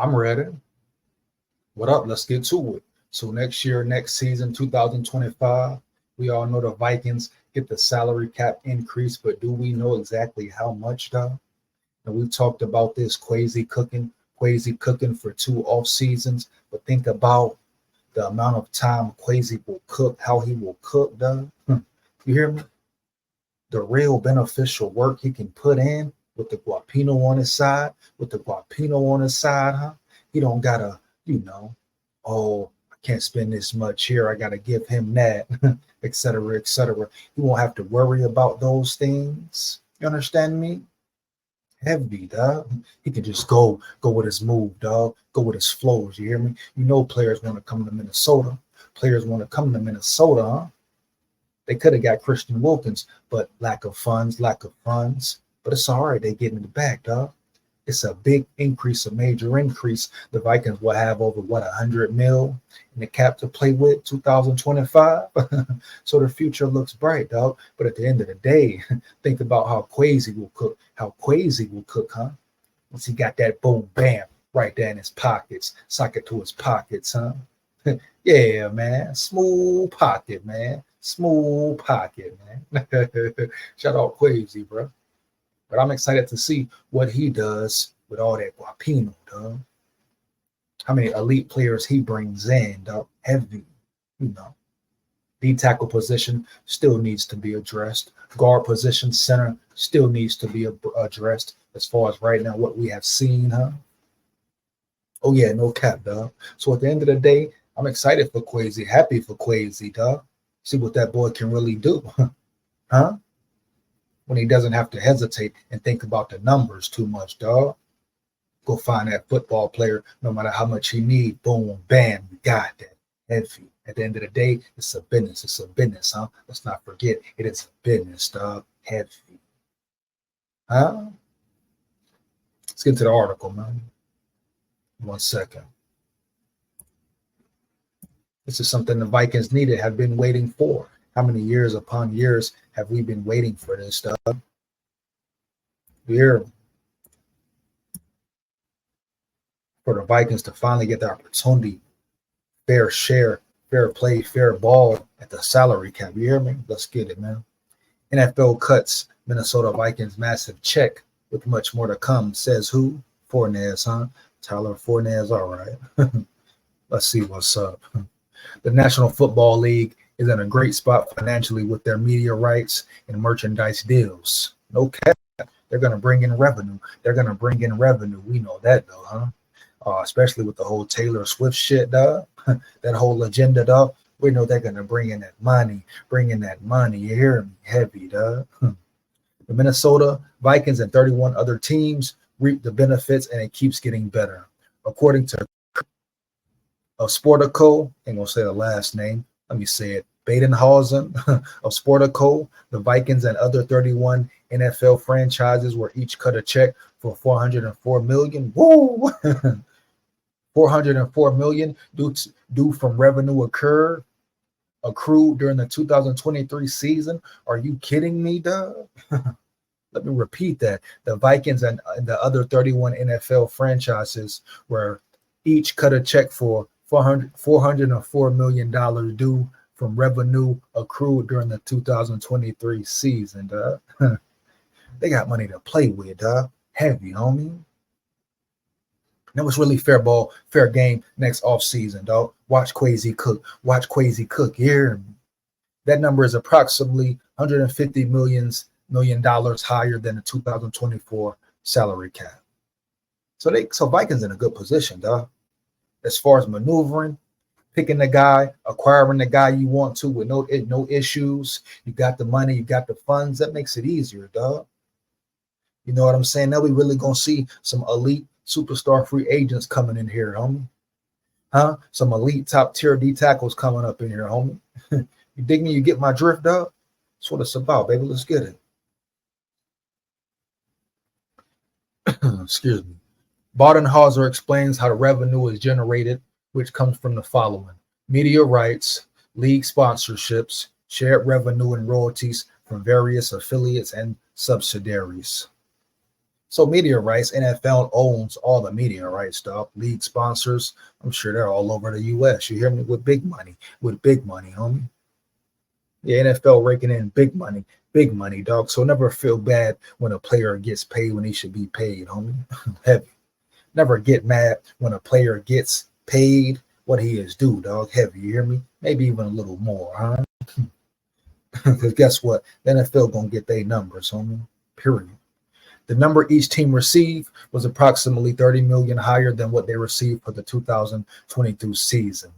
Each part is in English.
I'm ready. What up? Let's get to it. So next year, next season, 2025, we all know the Vikings get the salary cap increase, but do we know exactly how much, though? And we talked about this Kwesi cooking for 2 off seasons. But think about the amount of time Kwesi will cook, how he will cook, though. You hear me? The real beneficial work he can put in with the guapino on his side, huh? He don't gotta, oh, I can't spend this much here. I gotta give him that, et cetera, et cetera. He won't have to worry about those things. You understand me? Heavy, dog. He can just go with his move, dog. Go with his flows. You hear me? You know, players want to come to Minnesota. Huh? They could have got Christian Wilkins, but lack of funds. But it's all right. They get in the back, dog. It's a big increase, a major increase. The Vikings will have over 100 mil in the cap to play with 2025. So the future looks bright, dog. But at the end of the day, think about how Kwesi will cook, huh? Once he got that boom, bam, right there in his pockets, sock it to his pockets, huh? Yeah, man. Smooth pocket, man. Shout out Kwesi, bro. But I'm excited to see what he does with all that guapino, dog. How many elite players he brings in, dog. Heavy, you know. D tackle position still needs to be addressed. Guard position, center still needs to be addressed as far as right now what we have seen, huh? Oh, yeah, no cap, dog. So at the end of the day, I'm excited for Kwesi, happy for Kwesi, dog. See what that boy can really do, huh? When he doesn't have to hesitate and think about the numbers too much, dog. Go find that football player, no matter how much he need. Boom, bam, you got that. Heavy. At the end of the day, it's a business, huh? Let's not forget, it is a business, dog. Heavy. Huh? Let's get to the article, man. 1 second. This is something the Vikings needed, have been waiting for. How many years upon years have we been waiting for this stuff? We're for the Vikings to finally get the opportunity, fair share, fair play, fair ball at the salary cap. You hear me? Let's get it, man. NFL cuts Minnesota Vikings massive check with much more to come. Says who? Fornez, huh? Tyler Fornez, all right. Let's see what's up. The National Football League is in a great spot financially with their media rights and merchandise deals. No cap. They're going to bring in revenue. We know that, though, huh? Especially with the whole Taylor Swift shit, dog. That whole agenda, dog. We know they're going to bring in that money. You hear me? Heavy, dog. The Minnesota Vikings and 31 other teams reap the benefits, and it keeps getting better. According to Sportico, ain't going to say the last name. Let me say it. Badenhausen of Sportico, the Vikings and other 31 NFL franchises were each cut a check for $404 million. Woo! $404 million due from revenue accrued during the 2023 season. Are you kidding me, dog? Let me repeat that. The Vikings and the other 31 NFL franchises were each cut a check for $404 million due from revenue accrued during the 2023 season, dog. They got money to play with, dog. Heavy, homie. That was really fair ball, fair game next offseason, dog. Watch Kwesi cook. Here, that number is approximately $150 million higher than the 2024 salary cap. So Vikings in a good position, dog. As far as maneuvering, picking the guy, acquiring the guy you want to with no issues. You got the money, you got the funds. That makes it easier, dog. You know what I'm saying? Now we really gonna see some elite superstar free agents coming in here, homie. Huh? Some elite top tier D tackles coming up in here, homie. You dig me? You get my drift, dog? That's what it's about, baby. Let's get it. Excuse me. Badenhauser explains how the revenue is generated, which comes from the following: media rights, league sponsorships, shared revenue and royalties from various affiliates and subsidiaries. So media rights, NFL owns all the media rights, dog. League sponsors, I'm sure they're all over the U.S. You hear me? With big money, homie. The NFL raking in big money, dog. So never feel bad when a player gets paid when he should be paid, homie. Heavy. Never get mad when a player gets paid what he is due, dog. Heavy, you hear me? Maybe even a little more, huh? Because guess what? The NFL gonna get their numbers, homie. Period. The number each team received was approximately 30 million higher than what they received for the 2022 season,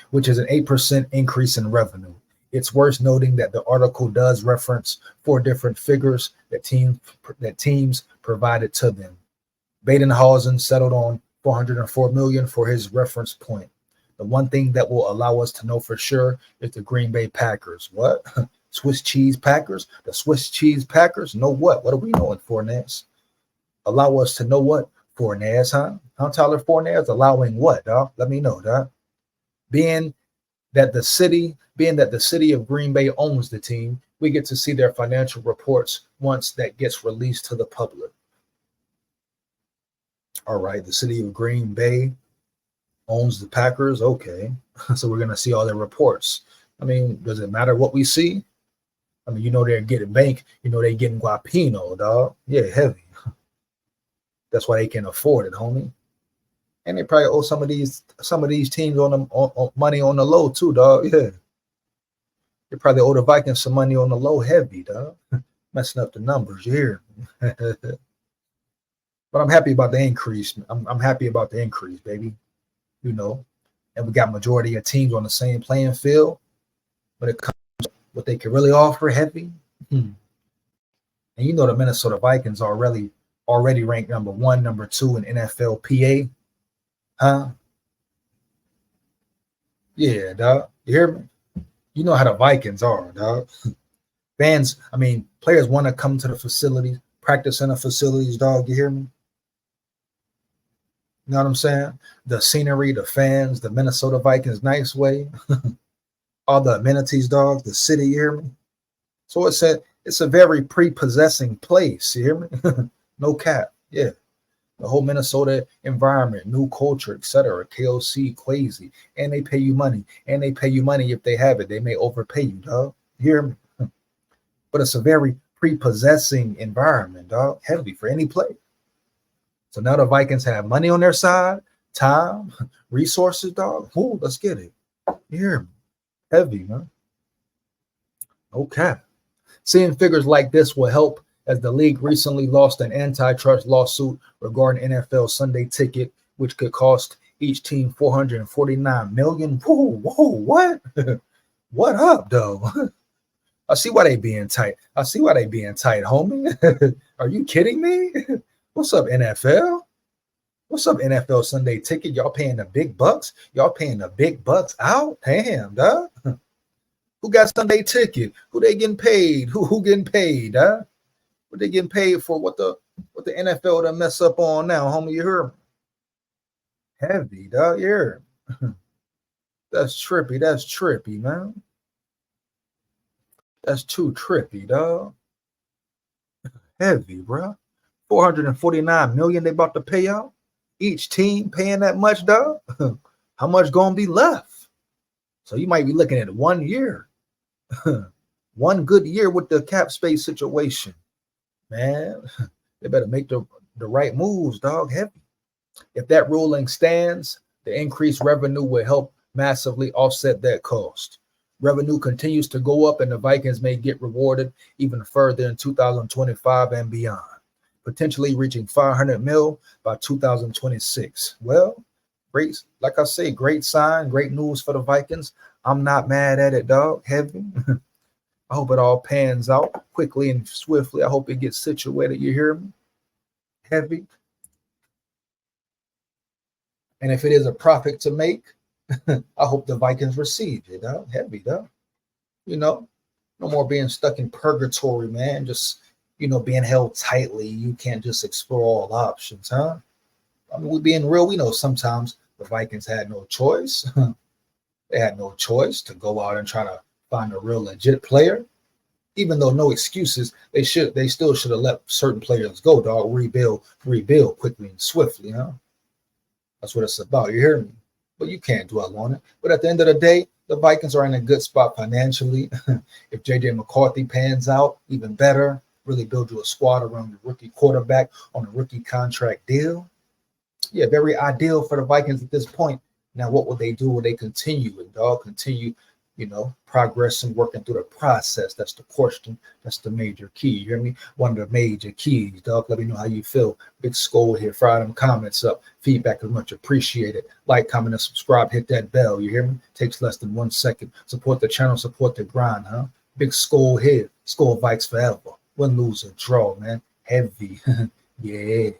which is an 8% increase in revenue. It's worth noting that the article does reference 4 different figures that teams provided to them. Badenhausen settled on 404 million for his reference point. The one thing that will allow us to know for sure is the Green Bay Packers. What? Swiss cheese Packers? The Swiss cheese Packers? Know what? What are we knowing, Fornaz? Allow us to know what? Fornaz, huh? Huh, Tyler Fornaz? Allowing what, dog? Let me know, dog. Being that the city of Green Bay owns the team, we get to see their financial reports once that gets released to the public. All right, the city of Green Bay owns the Packers. Okay, so we're gonna see all their reports. I mean, does it matter what we see? I mean, they're getting bank. They're getting guapino, dog. Yeah, heavy. That's why they can afford it, homie. And they probably owe some of these teams on money on the low too, dog. Yeah, they probably owe the Vikings some money on the low, heavy, dog. Messing up the numbers, you hear? But I'm happy about the increase. I'm happy about the increase, baby. And we got majority of teams on the same playing field when it comes to what they can really offer, heavy. And the Minnesota Vikings are already ranked number 1, number 2 in NFLPA. Huh? Yeah, dog. You hear me? You know how the Vikings are, dog. Fans, players want to come to the facilities, practice in the facilities, dog. You hear me? You know what I'm saying? The scenery, the fans, the Minnesota Vikings nice way. All the amenities, dog, the city, you hear me? So it's a very prepossessing place, you hear me? No cap. Yeah. The whole Minnesota environment, new culture, etc. KOC, Kwesi, and they pay you money. And they pay you money if they have it. They may overpay you, dog. You hear me? But it's a very prepossessing environment, dog. Heavy for any player. So now the Vikings have money on their side, time, resources, dog. Ooh, let's get it. You hear me? Heavy, man. Okay. Seeing figures like this will help, as the league recently lost an antitrust lawsuit regarding NFL Sunday Ticket, which could cost each team $449 million. Whoa, what? What up, though? I see why they being tight. Homie. Are you kidding me? What's up, NFL? What's up, NFL Sunday Ticket? Y'all paying the big bucks? Y'all paying the big bucks out? Damn, dog. Who got Sunday Ticket? Who they getting paid? Who getting paid, dog? What they getting paid for? What the NFL to mess up on now, homie? You heard me? Heavy, dog. You heard me? That's trippy, man. That's too trippy, dog. Heavy, bro. 449 million they about to pay out. Each team paying that much, dog. How much gonna be left? So you might be looking at 1 year. One good year with the cap space situation. Man, they better make the right moves, dog. Heavy. If that ruling stands, the increased revenue will help massively offset that cost. Revenue continues to go up, and the Vikings may get rewarded even further in 2025 and beyond, potentially reaching 500 mil by 2026. Well, great, like I say, great sign, great news for the Vikings. I'm not mad at it, dog. Heavy. I hope it all pans out quickly and swiftly. I hope it gets situated. You hear me? Heavy. And if it is a profit to make, I hope the Vikings receive it, dog. Heavy, dog. No more being stuck in purgatory, man. Just, being held tightly. You can't just explore all options, huh? We're being real. We know sometimes the Vikings had no choice. They had no choice to go out and try to find a real legit player. Even though no excuses, they still should have let certain players go, dog. Rebuild quickly and swiftly, huh? That's what it's about. You hear me? But you can't dwell on it. But at the end of the day, the Vikings are in a good spot financially. If JJ McCarthy pans out, even better. Really build you a squad around your rookie quarterback on a rookie contract deal. Yeah, very ideal for the Vikings at this point. Now, what will they do? Will they continue it, dog? Continue, progressing, working through the process. That's the question. That's the major key. You hear me? One of the major keys, dog. Let me know how you feel. Big SKOL here. Fire them comments up. Feedback is much appreciated. Like, comment, and subscribe. Hit that bell. You hear me? Takes less than 1 second. Support the channel. Support the grind, huh? Big SKOL here. SKOL Vikes forever. Win, lose, or draw, man. Heavy. Yeah.